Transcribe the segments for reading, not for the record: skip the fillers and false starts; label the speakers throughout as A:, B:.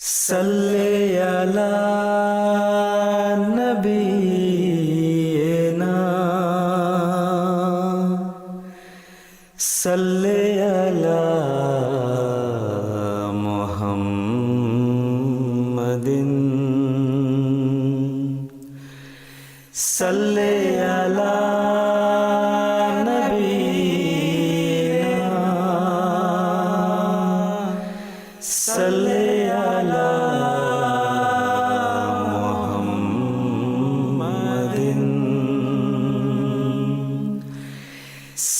A: صلی علی نبینا صلی علی محمد صلی علی نبینا صلی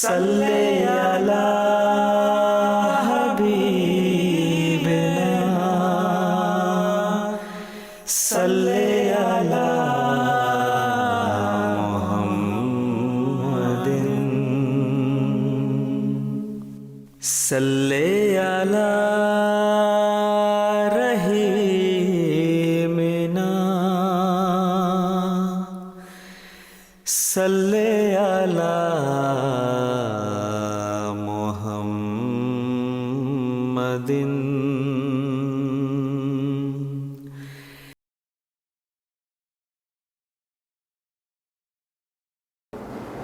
A: صلی علی حبیبنا صلی علی محمد صلی علی رحیمنا صلی علی محمد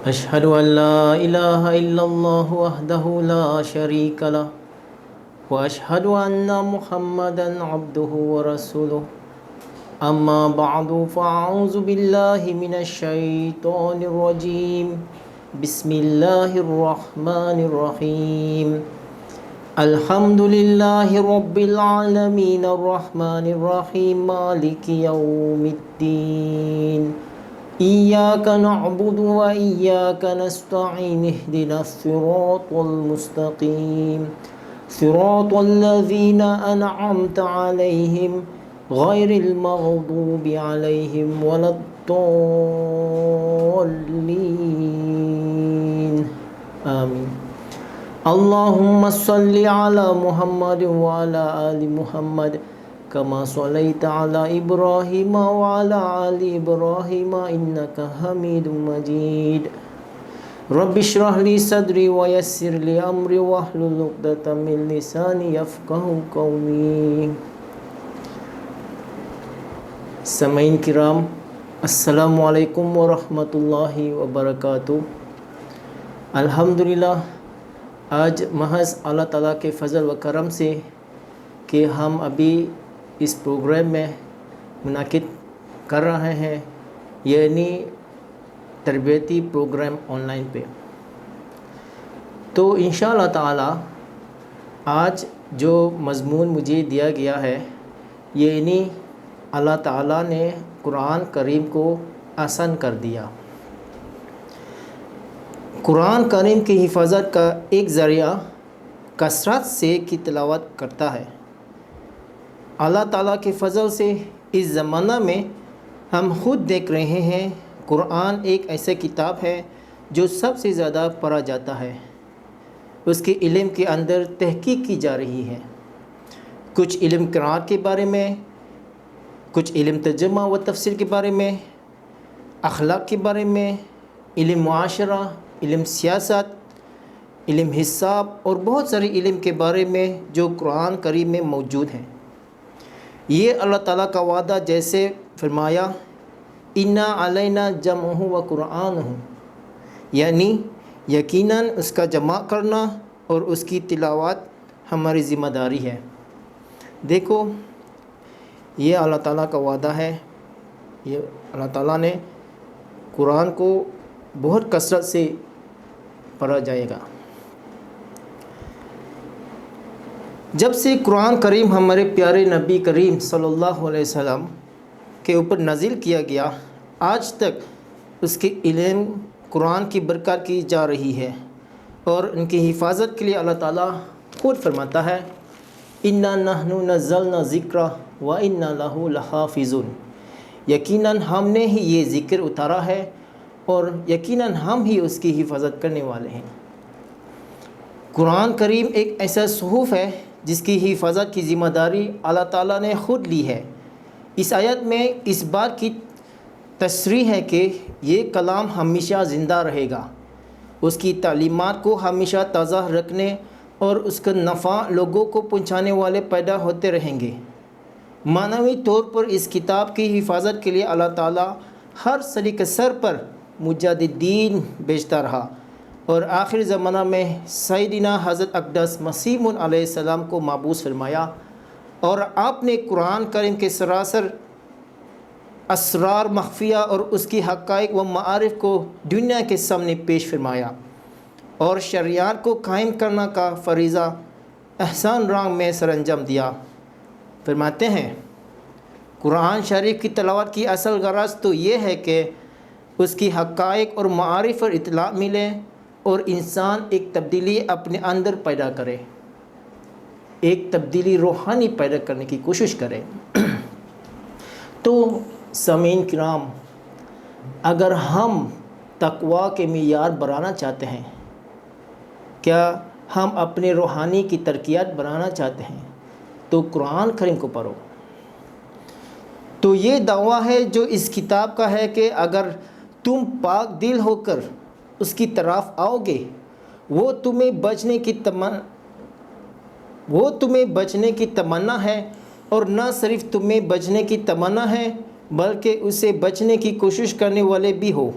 B: أشهد أن لا إله إلا الله وحده لا شريك له وأشهد أن محمدا عبده ورسوله أما بعد فأعوذ بالله من الشيطان الرجيم بسم الله الرحمن الرحيم الحمد لله رب العالمين الرحمن الرحيم مالك يوم الدين إياك نعبد وإياك نستعين اهدنا الصراط المستقيم صراط الذين أنعمت عليهم غير المغضوب عليهم ولا الضالين آمين اللهم صل على محمد وعلى آل محمد كما صليت على إبراهيم وعلى آل إبراهيم إنك حميد مجيد رب اشرح لي صدري ويسر لي أمري واحلل عقدة من لساني يفقهوا قولي سامعین کرام، السلام علیکم ورحمۃ اللہ وبرکاتہ۔ الحمدللہ آج محض اللہ تعالیٰ کے فضل و کرم سے کہ ہم ابھی اس پروگرام میں منعقد کر رہے ہیں، یعنی تربیتی پروگرام آن لائن پہ، تو انشاءاللہ تعالیٰ آج جو مضمون مجھے دیا گیا ہے، یعنی اللہ تعالیٰ نے قرآن کریم کو آسان کر دیا۔ قرآن کریم کی حفاظت کا ایک ذریعہ کثرت سے کی تلاوت کرتا ہے۔ اللہ تعالیٰ کے فضل سے اس زمانہ میں ہم خود دیکھ رہے ہیں، قرآن ایک ایسا کتاب ہے جو سب سے زیادہ پڑھا جاتا ہے۔ اس کے علم کے اندر تحقیق کی جا رہی ہے، کچھ علم قرآن کے بارے میں، کچھ علم ترجمہ و تفسیر کے بارے میں، اخلاق کے بارے میں، علم معاشرہ، علم سیاست، علم حساب اور بہت سارے علم کے بارے میں جو قرآن کریم میں موجود ہیں۔ یہ اللہ تعالیٰ کا وعدہ جیسے فرمایا اِنَّا عَلَيْنَا جَمْعُهُ وَقُرْآنُهُ، یعنی یقیناً اس کا جمع کرنا اور اس کی تلاوت ہماری ذمہ داری ہے۔ دیکھو، یہ اللہ تعالیٰ کا وعدہ ہے، یہ اللہ تعالیٰ نے قرآن کو بہت کثرت سے پڑھا جائے گا۔ جب سے قرآن کریم ہمارے پیارے نبی کریم صلی اللہ علیہ وسلم کے اوپر نازل کیا گیا، آج تک اس کے علم قرآن کی برکت کی جا رہی ہے، اور ان کی حفاظت کے لیے اللہ تعالیٰ خود فرماتا ہے اِنَّا نَحْنُ نَزَّلْنَا ذِكْرَ وَإِنَّا لَهُ لَحَافِظُونَ، یقیناً ہم نے ہی یہ ذکر اتارا ہے اور یقیناً ہم ہی اس کی حفاظت کرنے والے ہیں۔ قرآن کریم ایک ایسا صحف ہے جس کی حفاظت کی ذمہ داری اللہ تعالیٰ نے خود لی ہے۔ اس آیت میں اس بات کی تصریح ہے کہ یہ کلام ہمیشہ زندہ رہے گا، اس کی تعلیمات کو ہمیشہ تازہ رکھنے اور اس کا نفع لوگوں کو پہنچانے والے پیدا ہوتے رہیں گے، معنوی طور پر اس کتاب کی حفاظت کے لیے اللہ تعالیٰ ہر سلیقہ سر پر مجددین بھیجتا رہا اور آخر زمانہ میں سیدنا حضرت اقدس مسیح علیہ السلام کو مبعوث فرمایا اور آپ نے قرآن کریم کے سراسر اسرار مخفیہ اور اس کی حقائق و معارف کو دنیا کے سامنے پیش فرمایا اور شریعت کو قائم کرنا کا فریضہ احسان رنگ میں سر انجام دیا۔ فرماتے ہیں قرآن شریف کی تلاوت کی اصل غرض تو یہ ہے کہ اس کی حقائق اور معارف پر اطلاع ملے اور انسان ایک تبدیلی اپنے اندر پیدا کرے، ایک تبدیلی روحانی پیدا کرنے کی کوشش کرے۔ تو سامعین کرام، اگر ہم تقوی کے معیار بڑھانا چاہتے ہیں، کیا ہم اپنے روحانی کی ترقیات بڑھانا چاہتے ہیں، تو قرآن کریم کو پڑھو۔ تو یہ دعویٰ ہے جو اس کتاب کا ہے کہ اگر تم پاک دل ہو کر اس کی طرف آؤ گے، وہ تمہیں بچنے کی تمنا ہے، اور نہ صرف تمہیں بچنے کی تمنا ہے بلکہ اسے بچنے کی کوشش کرنے والے بھی ہو،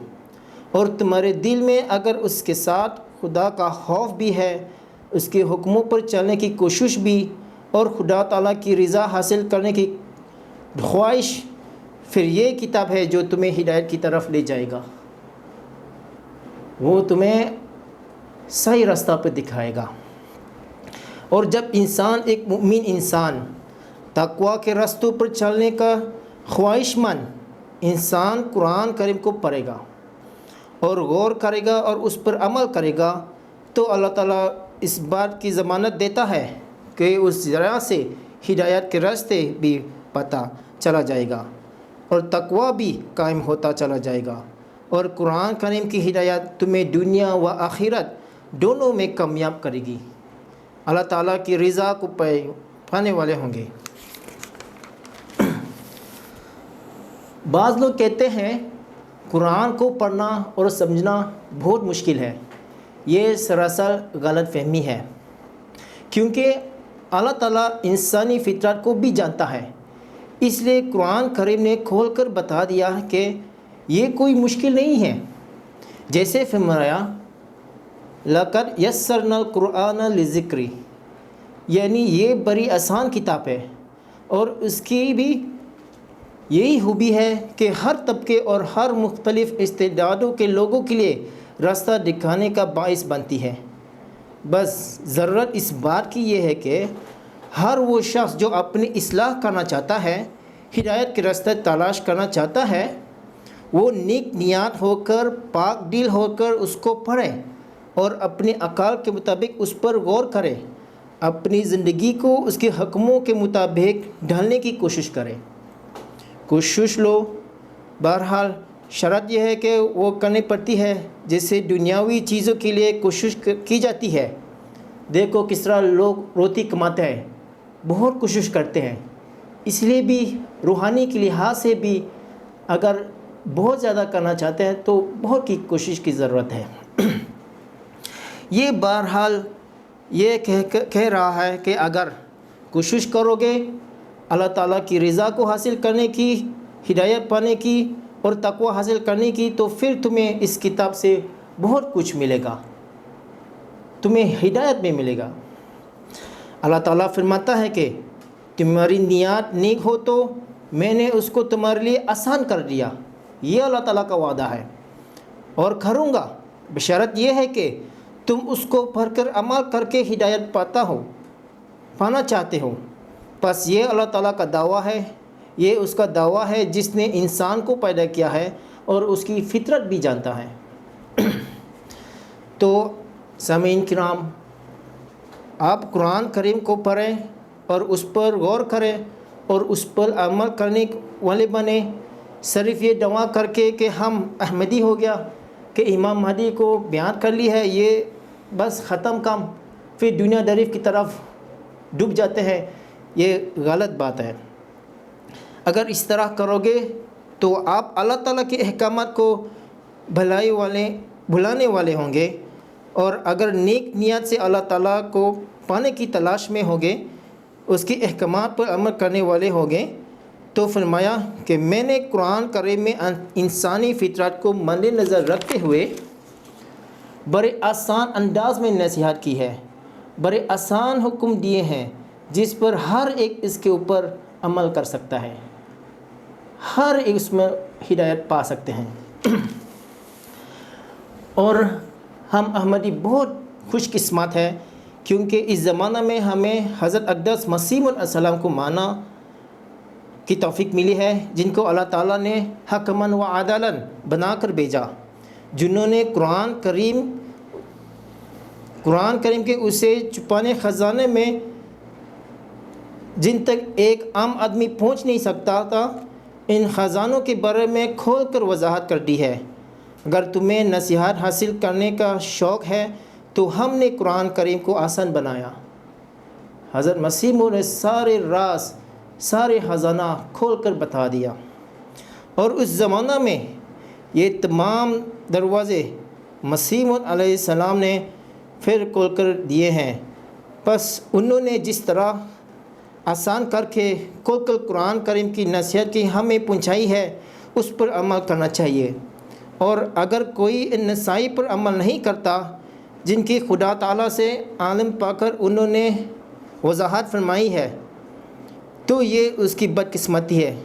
B: اور تمہارے دل میں اگر اس کے ساتھ خدا کا خوف بھی ہے، اس کے حکموں پر چلنے کی کوشش بھی، اور خدا تعالیٰ کی رضا حاصل کرنے کی خواہش، پھر یہ کتاب ہے جو تمہیں ہدایت کی طرف لے جائے گا، وہ تمہیں صحیح راستہ پہ دکھائے گا۔ اور جب انسان، ایک مومن انسان، تقوی کے راستوں پر چلنے کا خواہش مند انسان قرآن کریم کو پڑھے گا اور غور کرے گا اور اس پر عمل کرے گا، تو اللہ تعالیٰ اس بات کی ضمانت دیتا ہے کہ اس ذریعہ سے ہدایت کے راستے بھی پتہ چلا جائے گا اور تقوی بھی قائم ہوتا چلا جائے گا، اور قرآن کریم کی ہدایت تمہیں دنیا و آخرت دونوں میں کامیاب کرے گی، اللہ تعالیٰ کی رضا کو پانے والے ہوں گے۔ بعض لوگ کہتے ہیں قرآن کو پڑھنا اور سمجھنا بہت مشکل ہے۔ یہ سراسر غلط فہمی ہے، کیونکہ اللہ تعالیٰ انسانی فطرت کو بھی جانتا ہے، اس لیے قرآن کریم نے کھول کر بتا دیا کہ یہ کوئی مشکل نہیں ہے۔ جیسے فرمایا لَقَدْ يَسَّرْنَا الْقُرْآنَ لِلذِّكْرِ، یعنی یہ بڑی آسان کتاب ہے، اور اس کی بھی یہی خوبی ہے کہ ہر طبقے اور ہر مختلف استعدادوں کے لوگوں کے لیے راستہ دکھانے کا باعث بنتی ہے۔ بس ضرورت اس بات کی یہ ہے کہ ہر وہ شخص جو اپنی اصلاح کرنا چاہتا ہے، ہدایت کے راستہ تلاش کرنا چاہتا ہے، وہ نیک نیت ہو کر، پاک دل ہو کر اس کو پڑھے اور اپنی عقل کے مطابق اس پر غور کرے، اپنی زندگی کو اس کے حکموں کے مطابق ڈھالنے کی کوشش کرے۔ کوشش لو، بہرحال شرط یہ ہے کہ وہ کرنی پڑتی ہے جیسے دنیاوی چیزوں کے لیے کوشش کی جاتی ہے۔ دیکھو کس طرح لوگ روٹی کماتے ہیں، بہت کوشش کرتے ہیں، اس لیے بھی روحانی کے لحاظ سے بھی اگر بہت زیادہ کرنا چاہتے ہیں تو بہت کی کوشش کی ضرورت ہے۔ یہ بہرحال یہ کہہ رہا ہے کہ اگر کوشش کرو گے اللہ تعالیٰ کی رضا کو حاصل کرنے کی، ہدایت پانے کی اور تقوی حاصل کرنے کی، تو پھر تمہیں اس کتاب سے بہت کچھ ملے گا، تمہیں ہدایت میں ملے گا۔ اللہ تعالیٰ فرماتا ہے کہ تمہاری نیت نیک ہو تو میں نے اس کو تمہارے لیے آسان کر دیا، یہ اللہ تعالیٰ کا وعدہ ہے، اور کروں گا، بشرط یہ ہے کہ تم اس کو پڑھ کر عمل کر کے ہدایت پانا چاہتے ہو۔ بس یہ اللہ تعالیٰ کا دعویٰ ہے، یہ اس کا دعویٰ ہے جس نے انسان کو پیدا کیا ہے اور اس کی فطرت بھی جانتا ہے۔ تو سامعین کرام، آپ قرآن کریم کو پڑھیں اور اس پر غور کریں اور اس پر عمل کرنے والے بنیں۔ صرف یہ دعویٰ کر کے کہ ہم احمدی ہو گیا، کہ امام مہدی کو بیان کر لی ہے، یہ بس ختم کام، پھر دنیا داری کی طرف ڈوب جاتے ہیں، یہ غلط بات ہے۔ اگر اس طرح کرو گے تو آپ اللہ تعالیٰ کے احکامات کو بھلانے والے ہوں گے، اور اگر نیک نیت سے اللہ تعالیٰ کو پانے کی تلاش میں ہوں گے اس کے احکامات پر عمل کرنے والے ہوں گے، تو فرمایا کہ میں نے قرآن کریم میں انسانی فطرت کو مد نظر رکھتے ہوئے بڑے آسان انداز میں نصیحت کی ہے، بڑے آسان حکم دیے ہیں جس پر ہر ایک اس کے اوپر عمل کر سکتا ہے، ہر ایک اس میں ہدایت پا سکتے ہیں۔ اور ہم احمدی بہت خوش قسمت ہے کیونکہ اس زمانہ میں ہمیں حضرت اقدس مسیح علیہ السلام کو مانا کی توفیق ملی ہے، جن کو اللہ تعالیٰ نے حکماً و عدلاً بنا کر بھیجا، جنہوں نے قرآن کریم کے اسے چھپانے خزانے میں جن تک ایک عام آدمی پہنچ نہیں سکتا تھا، ان خزانوں کے بارے میں کھول کر وضاحت کر دی ہے۔ اگر تمہیں نصیحت حاصل کرنے کا شوق ہے تو ہم نے قرآن کریم کو آسان بنایا۔ حضرت مسیح موعود نے سارے راز، سارے خزانہ کھول کر بتا دیا، اور اس زمانہ میں یہ تمام دروازے مسیح موعود علیہ السلام نے پھر کھول کر دیے ہیں۔ بس انہوں نے جس طرح آسان کر کے کھول کر قرآن کریم کی نصیحت کی ہمیں پہنچائی ہے، اس پر عمل کرنا چاہیے۔ اور اگر کوئی ان نصائح پر عمل نہیں کرتا جن کی خدا تعالیٰ سے عالم پا کر انہوں نے وضاحت فرمائی ہے، تو یہ اس کی بدقسمتی ہے۔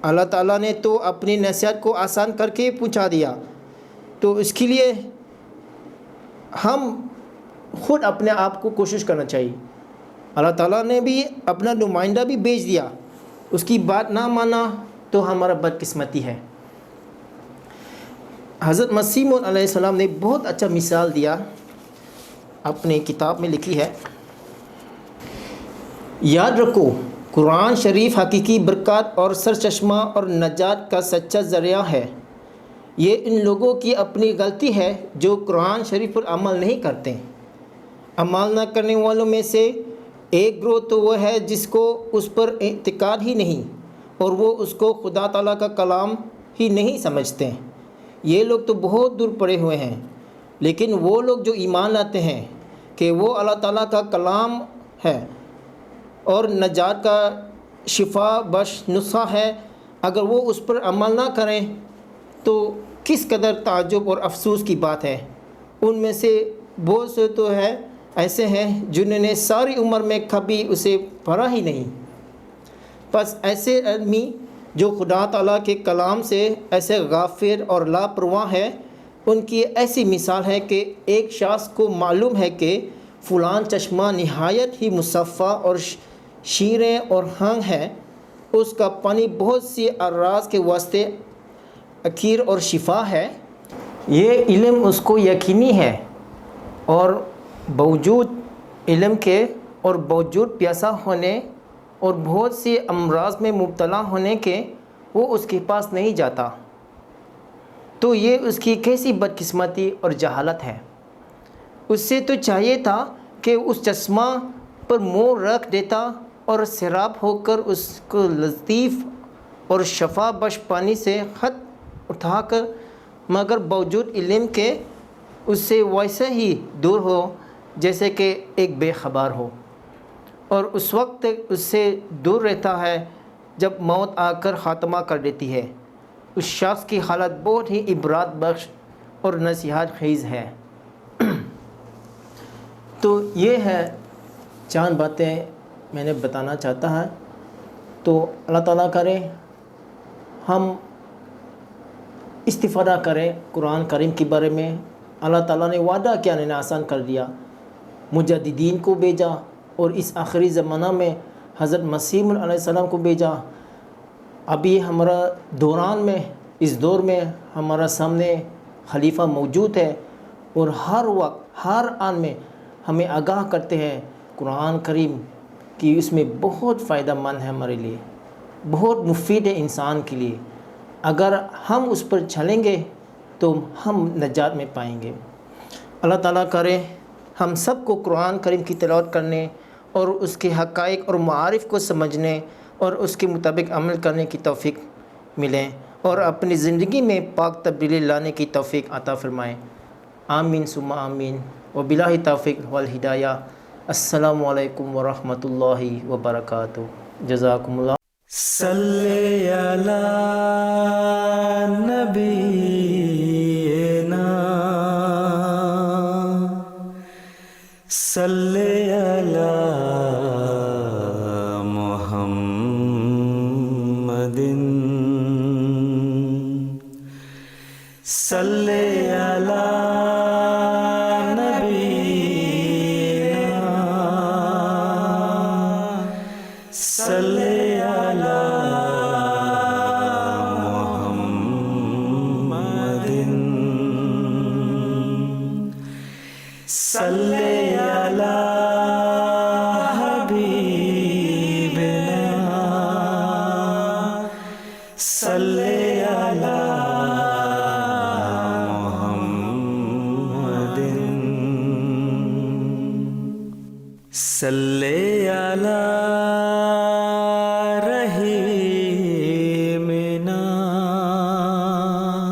B: اللہ تعالیٰ نے تو اپنی نصیحت کو آسان کر کے پہنچا دیا، تو اس کے لیے ہم خود اپنے آپ کو کوشش کرنا چاہیے۔ اللہ تعالیٰ نے بھی اپنا نمائندہ بھی بھیج دیا، اس کی بات نہ مانا تو ہمارا بدقسمتی ہے۔ حضرت مسیح موعود علیہ السلام نے بہت اچھا مثال دیا، اپنے کتاب میں لکھی ہے، یاد رکھو قرآن شریف حقیقی برکات اور سرچشمہ اور نجات کا سچا ذریعہ ہے۔ یہ ان لوگوں کی اپنی غلطی ہے جو قرآن شریف پر عمل نہیں کرتے۔ عمل نہ کرنے والوں میں سے ایک گروہ تو وہ ہے جس کو اس پر اعتقاد ہی نہیں، اور وہ اس کو خدا تعالیٰ کا کلام ہی نہیں سمجھتے۔ یہ لوگ تو بہت دور پڑے ہوئے ہیں، لیکن وہ لوگ جو ایمان لاتے ہیں کہ وہ اللہ تعالیٰ کا کلام ہے اور نجات کا شفا بخش نسخہ ہے، اگر وہ اس پر عمل نہ کریں تو کس قدر تعجب اور افسوس کی بات ہے۔ ان میں سے بہت سے تو ایسے ہیں جنہوں نے ساری عمر میں کبھی اسے پڑھا ہی نہیں۔ بس ایسے آدمی جو خدا تعالیٰ کے کلام سے ایسے غافل اور لاپرواہ ہے، ان کی ایسی مثال ہے کہ ایک شخص کو معلوم ہے کہ فلان چشمہ نہایت ہی مصفا اور شیریں اور ہنگ ہے، اس کا پانی بہت سی امراض کے واسطے عقیر اور شفا ہے۔ یہ علم اس کو یقینی ہے، اور باوجود علم کے اور باوجود پیاسا ہونے اور بہت سی امراض میں مبتلا ہونے کے وہ اس کے پاس نہیں جاتا، تو یہ اس کی کیسی بدقسمتی اور جہالت ہے۔ اس سے تو چاہیے تھا کہ اس چشمہ پر منہ رکھ دیتا اور سیراب ہو کر اس کو لطیف اور شفا بخش پانی سے خط اٹھا کر، مگر باوجود علم کے اس سے ویسے ہی دور ہو جیسے کہ ایک بے خبر ہو، اور اس وقت تک اس سے دور رہتا ہے جب موت آ کر خاتمہ کر دیتی ہے۔ اس شخص کی حالت بہت ہی عبرت بخش اور نصیحت خیز ہے۔ تو یہ ہے چند باتیں میں نے بتانا چاہتا ہے۔ تو اللہ تعالیٰ کرے ہم استفادہ کریں قرآن کریم کے بارے میں۔ اللہ تعالیٰ نے وعدہ کیا، نے آسان کر دیا، مجددین کو بھیجا، اور اس آخری زمانہ میں حضرت مسیح علیہ السلام کو بھیجا۔ ابھی ہمارا دوران میں، اس دور میں ہمارا سامنے خلیفہ موجود ہے، اور ہر وقت ہر آن میں ہمیں آگاہ کرتے ہیں قرآن کریم کہ اس میں بہت فائدہ مند ہے، ہمارے لیے بہت مفید ہے انسان کے لیے۔ اگر ہم اس پر چلیں گے تو ہم نجات میں پائیں گے۔ اللہ تعالیٰ کرے ہم سب کو قرآن کریم کی تلاوت کرنے اور اس کے حقائق اور معارف کو سمجھنے اور اس کے مطابق عمل کرنے کی توفیق ملیں، اور اپنی زندگی میں پاک تبدیلی لانے کی توفیق عطا فرمائیں۔ آمین ثم آمین، وباللہ توفیق والہدایہ۔ السلام علیکم ورحمۃ اللہ وبرکاتہ. جزاکم اللہ.
A: صلی علی نبینا صلی علی محمد صلی علی نبینا صلی علی محمد صلی علی حبیبنا صلی